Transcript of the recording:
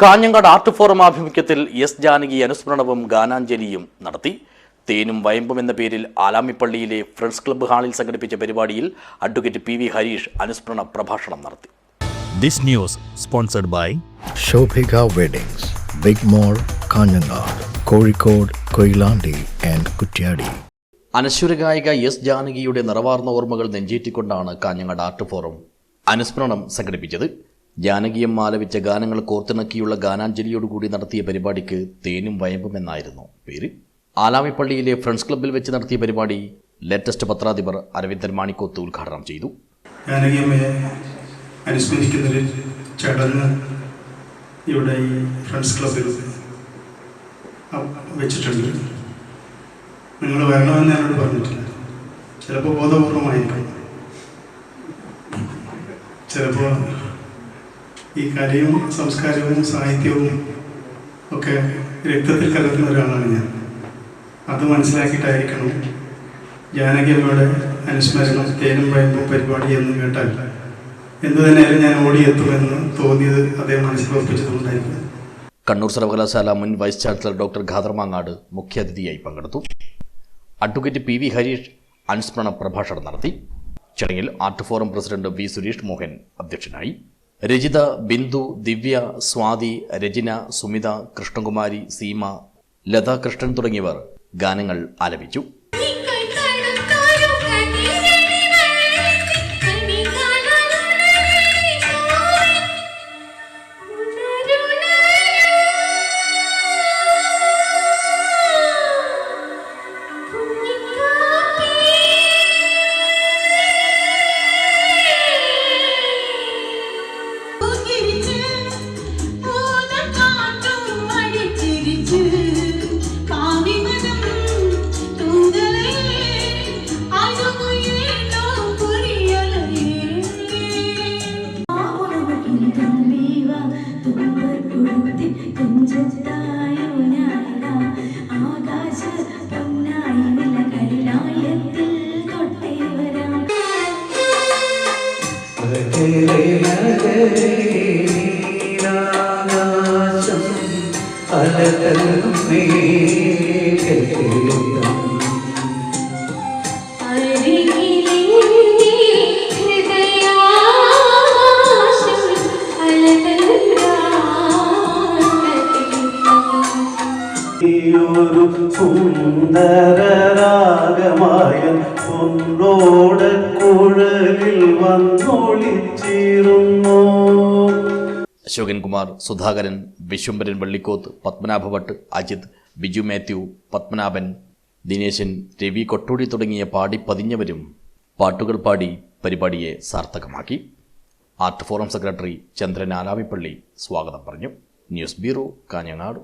Kanhangad art forum ആഭിമുഖ്യത്തിൽ S Janaki അനുസ്മരണവും ഗാനാഞ്ജലിയും നടത്തി. തേനും വയമ്പും എന്ന പേരിൽ ആലാമിപ്പള്ളിയിലെ ഫ്രണ്ട്സ് ക്ലബ്ബ് ഹാളിൽ സംഘടിപ്പിച്ച പരിപാടിയിൽ അഡ്വക്കേറ്റ് PV ഹരീഷ് അനുസ്മരണ പ്രഭാഷണം നടത്തി. This news sponsored by Shobhika Weddings, Big Mall, Kaanyangad, Kozhikode, Koilandi and Kuttiyadi. അനശ്വര ഗായിക എസ് ജാനകിയുടെ നിറവാർന്ന ഓർമ്മകൾ നെഞ്ചേറ്റിക്കൊണ്ടാണ് കാഞ്ഞങ്ങാട് ആർട്ട് ഫോറം അനുസ്മരണം സംഘടിപ്പിച്ചത്. ജാനകിയമ്മ ആലപിച്ച ഗാനങ്ങൾ കോർത്തിണക്കിയുള്ള ഗാനാഞ്ജലിയോടുകൂടി നടത്തിയ പരിപാടിക്ക് തേനും വയമ്പും എന്നായിരുന്നു പേര്. ആലാമിപ്പള്ളിയിലെ ഫ്രണ്ട്സ് ക്ലബ്ബിൽ വെച്ച് നടത്തിയ പരിപാടി ലേറ്റസ്റ്റ് പത്രാധിപർ അരവിന്ദൻ മാണിക്കോത്ത് ഉദ്ഘാടനം ചെയ്തു. ജാനകിയമ്മയെ അനുസ്മരിക്കുന്നൊരു ചടങ്ങ് ഇവിടെ ഈ ഫ്രണ്ട്സ് ക്ലബ്ബിൽ വെച്ചിട്ടുണ്ട്. നിങ്ങൾ വരണമെന്ന് എന്നോട് പറഞ്ഞിട്ടില്ല. ചിലപ്പോൾ ബോധപൂർവമായിരിക്കും, ചിലപ്പോൾ ഈ കലയും സംസ്കാരവും സാഹിത്യവും ഒക്കെ രക്തത്തിൽ കലർന്ന ഒരാളാണ് ഞാൻ. അത് മനസ്സിലാക്കിയിട്ടായിരിക്കണം ജാനകിയമ്മയുടെ അനുസ്മരണം തേനും വയമ്പും പരിപാടി എന്ന് കേട്ടാൽ എന്തു തന്നെയായാലും ഞാൻ ഓടിയെത്തുമെന്ന് തോന്നിയത് അദ്ദേഹം മനസ്സിൽ ഉറപ്പിച്ചതുകൊണ്ടായിരിക്കും. കണ്ണൂർ സർവകലാശാല മുൻ vice chancellor doctor Khader Mangad മുഖ്യാതിഥിയായി പങ്കെടുത്തു. അഡ്വക്കേറ്റ് PV ഹരീഷ് അനുസ്മരണ പ്രഭാഷണം നടത്തി. ചടങ്ങിൽ art forum president V Suresh Mohan അധ്യക്ഷനായി. രജിത, ബിന്ദു, ദിവ്യ, സ്വാതി, രചന, സുമിത, കൃഷ്ണകുമാരി, സീമ, ലത കൃഷ്ണൻ തുടങ്ങിയവർ ഗാനങ്ങൾ ആലപിച്ചു. സുന്ദരരാഗമായ പൊന്നോട് കുഴലിൽ വന്നൊളിച്ചിരുന്നു. അശോകൻകുമാർ, സുധാകരൻ, വിശ്വംഭരൻ വള്ളിക്കോത്ത്, പത്മനാഭ ഭട്ട്, അജിത്, ബിജു മാത്യു, പത്മനാഭൻ, ദിനേശൻ, രവി കൊട്ടോടി തുടങ്ങിയ പാടി പതിഞ്ഞവരും പാട്ടുകൾ പാടി പരിപാടിയെ സാർത്ഥകമാക്കി. ആർട്ട് ഫോറം സെക്രട്ടറി ചന്ദ്രൻ ആലാമിപ്പള്ളി സ്വാഗതം പറഞ്ഞു. News bureau, Kanhangad.